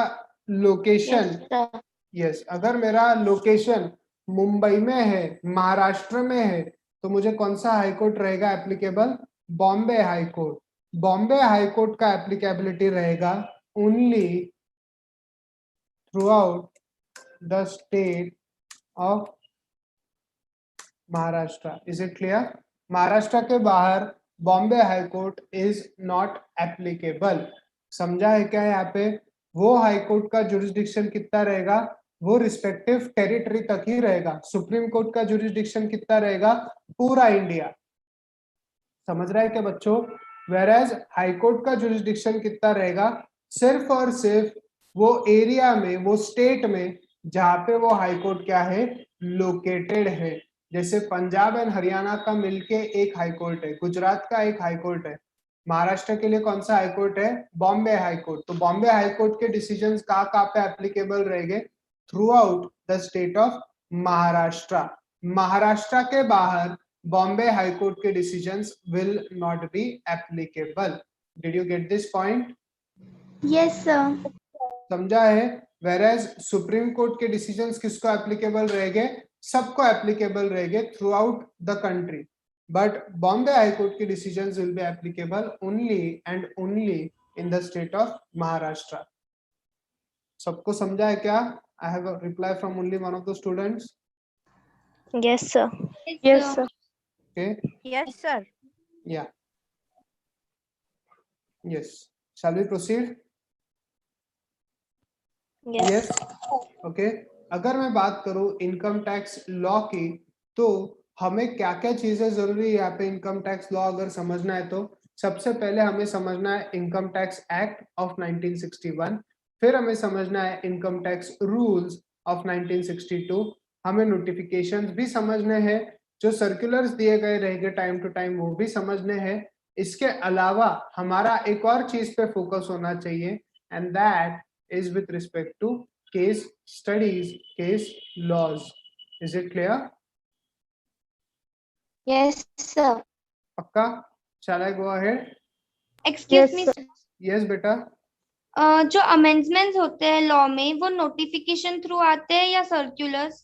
लोकेशन Yes, sir. यस अगर मेरा लोकेशन मुंबई में है, महाराष्ट्र में है, तो मुझे कौन सा हाई कोर्ट रहेगा applicable? Bombay high court. Bombay high court का एप्लीकेबिलिटी रहेगा only through out the state of Maharashtra. Is it clear? Maharashtra के बाहर Bombay high court is not applicable. समझा है क्या यहाँ पे? वो हाई कोर्ट का जुरिस्डिक्शन कितना रहेगा? वो रिस्पेक्टिव टेरिटरी तक ही रहेगा। सुप्रीम कोर्ट का जुरिस्डिक्शन कितना रहेगा? पूरा इंडिया। समझ रहा है क्या बच्चों? वेरएज हाई कोर्ट का जुरिस्डिक्शन कितना रहेगा? सिर्फ और सिर्फ वो एरिया में, वो स्टेट में जहां पे वो हाई कोर्ट क्या है, लोकेटेड है। जैसे पंजाब एंड हरियाणा का मिलके एक हाई कोर्ट है, गुजरात का एक हाई कोर्ट है, महाराष्ट्र के लिए कौन सा हाई कोर्ट है? Bombay high court. तो बॉम्बे हाई कोर्ट के डिसीजंस कहाँ पे एप्लीकेबल रहेंगे? Throughout the state of Maharashtra. Maharashtra के बाहर बॉम्बे हाई कोर्ट के decisions will not be applicable. Did you get this point? Yes, sir. समझा है? वेरएज सुप्रीम कोर्ट के डिसीजंस किसको एप्लीकेबल रहेंगे? सबको एप्लीकेबल रहेंगे throughout the country, but Bombay high court के decisions will be applicable only and only in the state of Maharashtra. सबको समझा है क्या? I have a reply from only one of the students. Yes, sir. Yes, sir. Okay, Yes, sir. yeah, yes, shall we proceed? Yes. Okay. अगर मैं बात करूं income tax law की, तो हमें क्या क्या चीजें जरूरी है यहाँ पे इनकम टैक्स लॉ अगर समझना है तो? सबसे पहले हमें समझना है इनकम टैक्स एक्ट ऑफ 1961, फिर हमें समझना है इनकम टैक्स रूल्स ऑफ 1962, हमें नोटिफिकेशंस भी समझने हैं, जो सर्कुलर्स दिए गए रहेंगे टाइम टू टाइम वो भी समझने हैं। इसके अलावा हमारा एक और चीज पे फोकस होना चाहिए, and that is with respect to case studies, case laws. Is it clear? Yes, sir. Pakka? Shall I go ahead? Excuse me, sir. Yes, beta. जो अमेंडमेंट्स होते हैं लॉ में वो नोटिफिकेशन थ्रू आते हैं या सर्कुलर्स?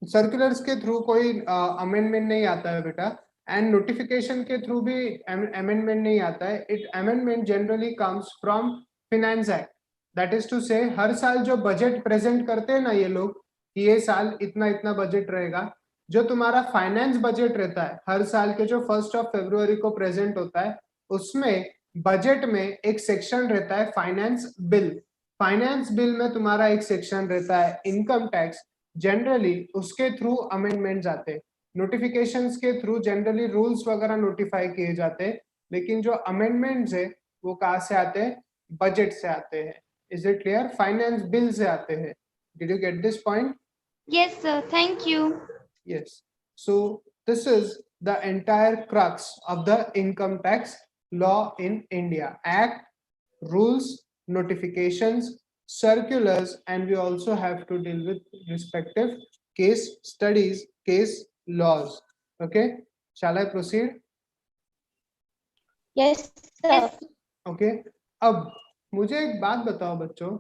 सर्कुलर्स के through कोई अमेंडमेंट नहीं आता है बेटा, एंड नोटिफिकेशन के थ्रू भी अमेंडमेंट नहीं आता है। It amendment generally comes from finance act. That is to say हर साल जो बजट प्रेजेंट करते हैं ना ये लोग, कि ये साल इतना इतना बजट रहेगा, जो तुम्हारा फाइनेंस बजट रहता है हर साल के जो 1 फरवरी को प्रेजेंट होता है, उसमें बजट में एक सेक्शन रहता है फाइनेंस बिल। फाइनेंस बिल में तुम्हारा एक सेक्शन रहता है इनकम टैक्स। जनरली उसके थ्रू अमेंडमेंट्स आते हैं। नोटिफिकेशंस के थ्रू जनरली रूल्स वगैरह नोटिफाई किए जाते हैं, लेकिन जो अमेंडमेंट्स है वो कहाँ से आते हैं? बजट से आते हैं। Is it clear? Finance bill से आते हैं। Did you get this point? Yes, sir. Thank you. Yes. So this is the entire crux of the income tax law in India. Act, rules, notifications, circulars, and we also have to deal with respective case studies, case laws. Okay. Shall I proceed? Yes, sir. Yes. Okay. अब मुझे एक बात बताओ बच्चों,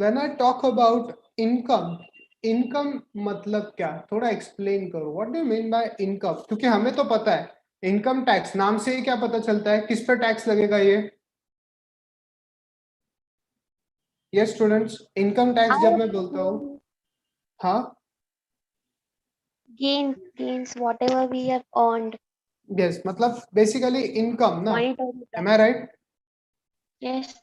when I talk about income, income मतलब क्या? थोड़ा explain करो। What do you mean by income? क्योंकि हमें तो पता है इनकम टैक्स, नाम से ही क्या पता चलता है किस पे टैक्स लगेगा ये? यस स्टूडेंट्स, इनकम टैक्स जब मैं बोलता हूँ, हाँ Gains, whatever we have earned. Yes, मतलब बेसिकली इनकम ना, Monetary. Am I right? Yes.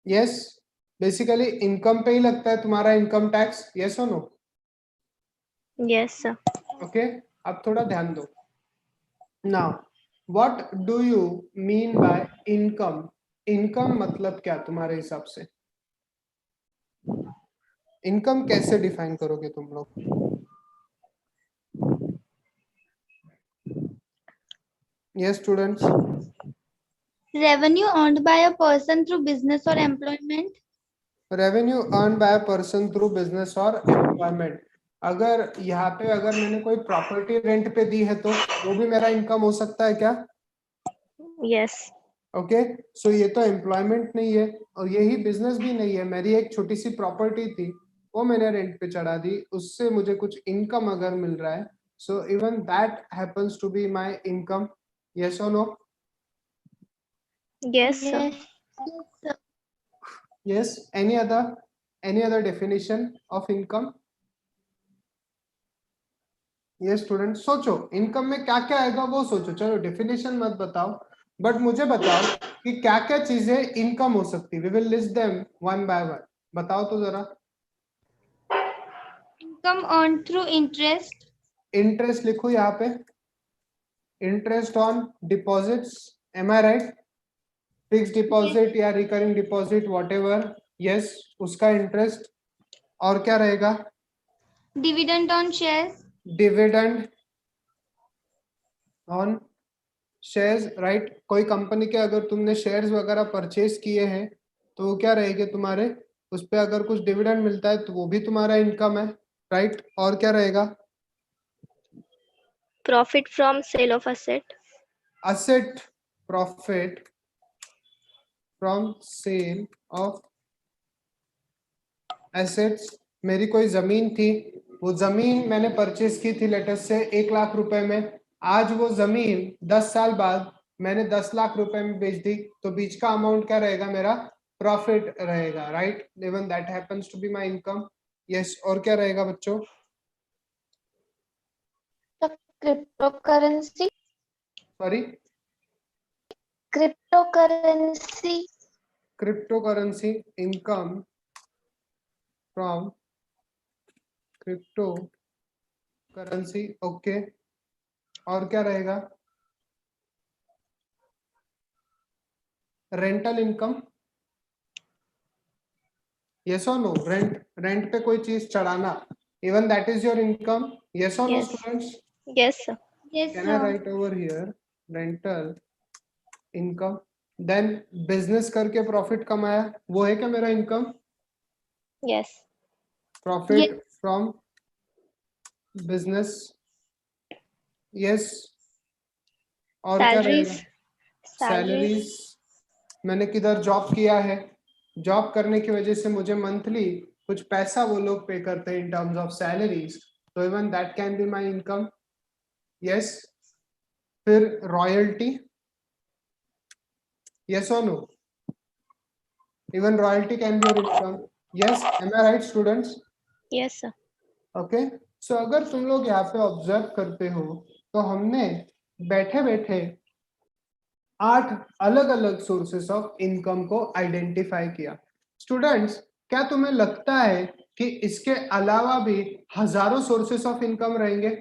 Yes, basically income पे ही लगता है तुम्हारा इनकम टैक्स। यस और नो? Yes, sir. ओके, अब थोड़ा ध्यान दो। Now what do you mean by income? Income मतलब क्या तुम्हारे हिसाब से? इनकम कैसे डिफाइन करोगे तुम लोग? Yes, students. Revenue earned by a person through business or employment. Revenue earned by a person through business or employment. अगर यहाँ पे अगर मैंने कोई प्रॉपर्टी रेंट पे दी है तो वो भी मेरा इनकम हो सकता है क्या? Yes. ओके, सो ये तो एम्प्लॉयमेंट नहीं है और यही बिजनेस भी नहीं है. मेरी एक छोटी सी प्रॉपर्टी थी, वो मैंने रेंट पे चढ़ा दी, उससे मुझे कुछ इनकम अगर मिल रहा है, so even that happens to be my income. Yes और no? Yes, sir. Yes. Yes. Any other definition of income? Yes, students. सोचो इनकम में क्या क्या आएगा वो सोचो. चलो डेफिनेशन मत बताओ, बट मुझे बताओ कि क्या क्या चीजें इनकम हो सकती है. We will list them one by one. बताओ तो जरा. Income earned through interest. Interest लिखो यहाँ पे. Interest on deposits. Am I right? Fix deposit या recurring deposit whatever. Yes, उसका इंटरेस्ट. और क्या रहेगा? Dividend on shares. Dividend on shares. Right? कोई कंपनी के अगर तुमने शेयर्स वगैरह परचेज किए हैं तो वो क्या रहेंगे तुम्हारे, उस पे अगर कुछ डिविडेंड मिलता है तो वो भी तुम्हारा इनकम है. राइट? और क्या रहेगा? Profit from sale of asset. Asset profit from sale of assets. मेरी कोई जमीन थी, वो जमीन मैंने परचेज की थी लेटेस्ट से 1 लाख रुपए में. आज वो जमीन 10 साल बाद मैंने 10 लाख रुपए में बेच दी, तो बीच का अमाउंट क्या रहेगा? मेरा प्रॉफिट रहेगा. Right? Even that happens to be my income. Yes, और क्या रहेगा बच्चों? Cryptocurrency. Sorry, Cryptocurrency. Cryptocurrency. Income from crypto currency. Okay, और क्या रहेगा? Rental income. यस और नो? रेंट पे कोई चीज चढ़ाना, even that is your income. Yes और no Yes. Students? Yes, sir. Yes, can I sir. Right over here rental income? Then business करके प्रॉफिट कमाया, वो है क्या मेरा income? Yes. Profit from business. Yes, और क्या रहेगा? Salaries. सैलरीज. मैंने किधर जॉब किया है, जॉब करने की वजह से मुझे मंथली कुछ पैसा वो लोग पे करते हैं इन टर्म्स ऑफ सैलरीज, तो even that can be my income. Yes. फिर रॉयल्टी. यस और no? Even royalty can be your income. Yes, am I right students? Yes, sir. Okay, so अगर तुम लोग यहाँ पे ऑब्जर्व करते हो तो हमने बैठे बैठे 8 अलग अलग सोर्सेस ऑफ इनकम को आइडेंटिफाई किया. स्टूडेंट्स, क्या तुम्हें लगता है कि इसके अलावा भी हजारों सोर्सेस ऑफ इनकम रहेंगे?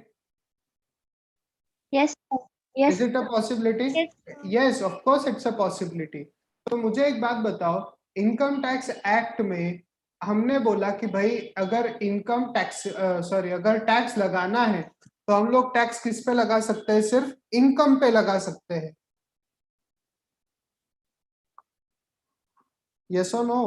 Yes. Sir. Yes. Is it a possibility? Yes, of course it's a possibility. तो मुझे एक बात बताओ, इनकम टैक्स एक्ट में हमने बोला कि भाई अगर इनकम टैक्स अगर टैक्स लगाना है तो हम लोग टैक्स किस पे लगा सकते हैं? सिर्फ इनकम पे लगा सकते हैं. यस और no?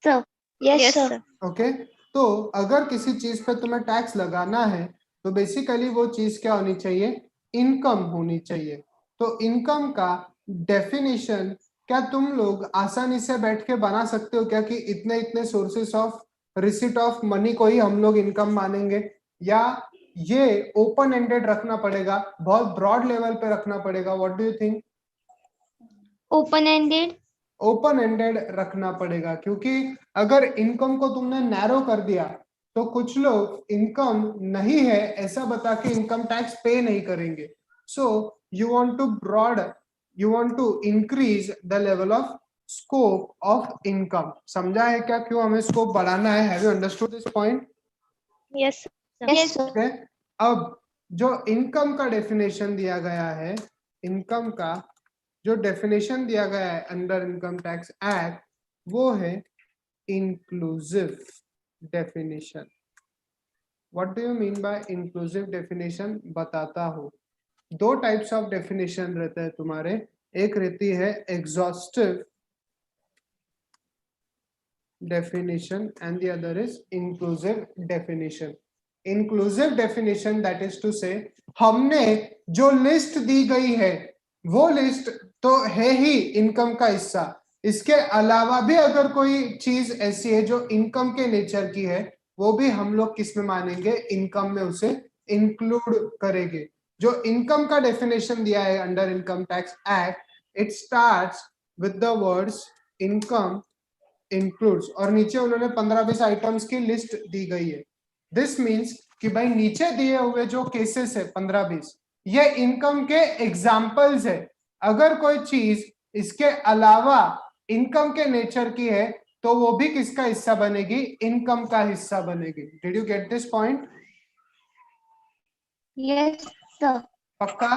Sir. Yes, Yes, sir. sir. Okay, तो अगर किसी चीज पे तुम्हें टैक्स लगाना है तो बेसिकली वो चीज क्या होनी चाहिए? इनकम होनी चाहिए. तो इनकम का डेफिनेशन क्या तुम लोग आसानी से बैठ के बना सकते हो क्या कि इतने इतने sources of receipt of money को ही हम लोग इनकम मानेंगे, या ये ओपन एंडेड रखना पड़ेगा, बहुत ब्रॉड लेवल पे रखना पड़ेगा? What do you think? Open-ended. Open ended रखना पड़ेगा, क्योंकि अगर इनकम को तुमने नैरो कर दिया तो कुछ लोग इनकम नहीं है ऐसा बता के इनकम टैक्स पे नहीं करेंगे. So you want to increase the level of scope of income. समझा है क्या क्यों हमें स्कोप बढ़ाना है? Have you understood this point? Yes, sir. Yes, sir. Okay, अब जो इनकम का डेफिनेशन दिया गया है, इनकम का जो डेफिनेशन दिया गया है अंडर इनकम टैक्स एक्ट, वो है inclusive definition. What do you mean bye inclusive definition? बताता हूं. दो टाइप्स ऑफ डेफिनेशन रहते हैं तुम्हारे, एक रहती है exhaustive definition and the other is inclusive definition. Inclusive definition, that is to say, हमने जो लिस्ट दी गई है वो लिस्ट तो है ही इनकम का हिस्सा, इसके अलावा भी अगर कोई चीज ऐसी है जो इनकम के नेचर की है वो भी हम लोग किस में मानेंगे, इनकम में उसे इंक्लूड करेंगे. जो इनकम का डेफिनेशन दिया है under income tax act, it starts with the words income includes और नीचे उन्होंने 15-20 आइटम्स की लिस्ट दी गई है. दिस मींस कि भाई नीचे दिए हुए जो केसेस है 15-20 ये इनकम के एग्जांपल्स है. अगर कोई चीज इसके अलावा इनकम के नेचर की है तो वो भी किसका हिस्सा बनेगी, इनकम का हिस्सा बनेगी. Did you get this point? Yes, sir. पक्का?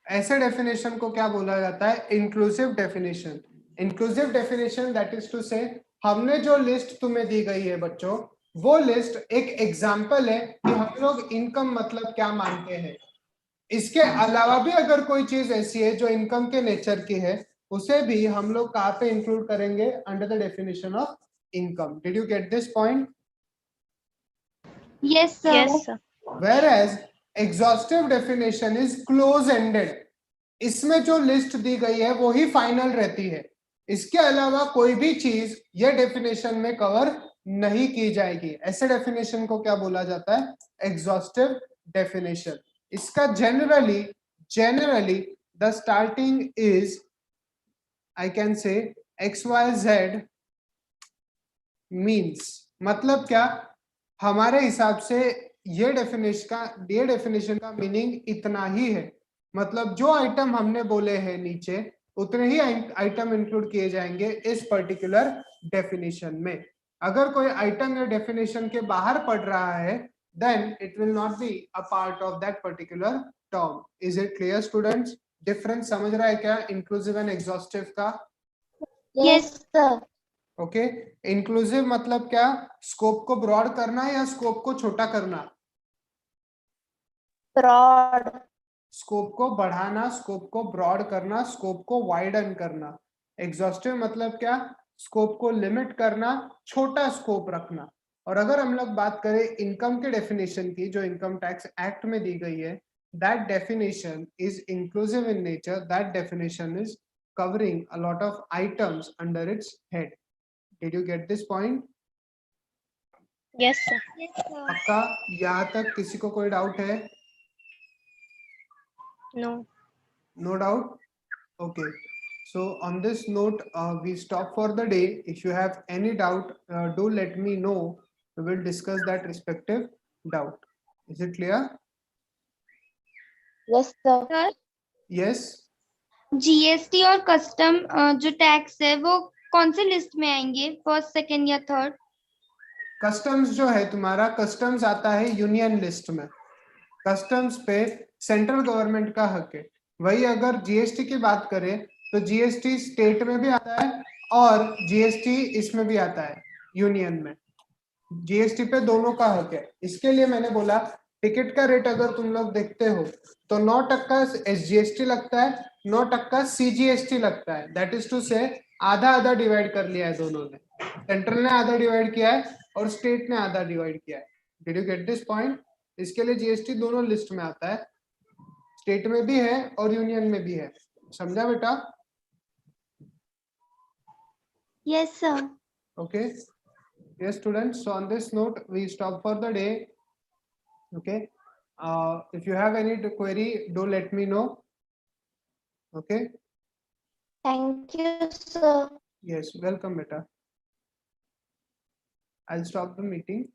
ऐसे डेफिनेशन को क्या बोला जाता है, inclusive definition. Inclusive definition that is to say हमने जो लिस्ट तुम्हें दी गई है बच्चों, वो लिस्ट एक एग्जाम्पल है कि हम लोग इनकम मतलब क्या मानते हैं. इसके अलावा भी अगर कोई चीज ऐसी है जो इनकम के नेचर की है उसे भी हम लोग कहाँ पे इंक्लूड करेंगे, under the definition of income. Did you get this point? Yes, sir. Yes, sir. Whereas exhaustive definition is close ended. इसमें जो लिस्ट दी गई है वो ही फाइनल रहती है, इसके अलावा कोई भी चीज ये डेफिनेशन में कवर नहीं की जाएगी. ऐसे डेफिनेशन को क्या बोला जाता है, एग्जॉस्टिव डेफिनेशन. इसका generally the starting is, I can say, XYZ means. मतलब क्या, हमारे हिसाब से ये डेफिनेशन का मीनिंग इतना ही है. मतलब जो आइटम हमने बोले हैं नीचे उतने ही आइटम इंक्लूड किए जाएंगे इस पर्टिकुलर डेफिनेशन में. अगर कोई आइटम या डेफिनेशन के बाहर पड़ रहा है then it will not be a part of that particular term. Is it clear students? Difference समझ रहा है क्या इंक्लूसिव एंड एग्जॉस्टिव का? Yes, sir. ओके. इंक्लूसिव मतलब क्या, स्कोप को ब्रॉड करना या स्कोप को छोटा करना? Broad. स्कोप को बढ़ाना, स्कोप को ब्रॉड करना, स्कोप को वाइडन करना. एग्जॉस्टिव मतलब क्या, स्कोप को लिमिट करना, छोटा स्कोप रखना. और अगर हम लोग बात करें इनकम के डेफिनेशन की जो इनकम टैक्स एक्ट में दी गई है, that definition is inclusive in nature. That definition is covering a lot of items under its head. Did you get this point? Yes, sir. Yes, sir. पक्का? यहाँ तक किसी को कोई डाउट है? No. No doubt? Okay. So on this note, we stop for the day. If you have any doubt, do let me know. We will discuss that respective doubt. Is it clear? Yes, sir. Sir, Yes. GST और custom जो tax है वो कौन से list में आएंगे, first, second या third? Customs जो है तुम्हारा, कस्टम्स आता है यूनियन लिस्ट में. कस्टम्स पे सेंट्रल गवर्नमेंट का हक है. वही अगर जीएसटी की बात करें तो जीएसटी स्टेट में भी आता है और जीएसटी इसमें भी आता है यूनियन में. जीएसटी पे दोनों का हक है. इसके लिए मैंने बोला टिकट का रेट अगर तुम लोग देखते हो तो 9% एसजीएसटी लगता है, 9% सीजीएसटी लगता है. दैट इज टू से आधा आधा डिवाइड कर लिया है दोनों ने. सेंट्रल ने आधा डिवाइड किया है और स्टेट ने आधा डिवाइड किया है. Did you get this point? इसके लिए जीएसटी दोनों लिस्ट में आता है, स्टेट में भी है और यूनियन में भी है. समझा बेटा? Yes sir. Okay. Yes, students. So on this note, we stop for the day. Okay. If you have any query, do let me know. Okay. Thank you, sir. Yes. Welcome, beta. I'll stop the meeting.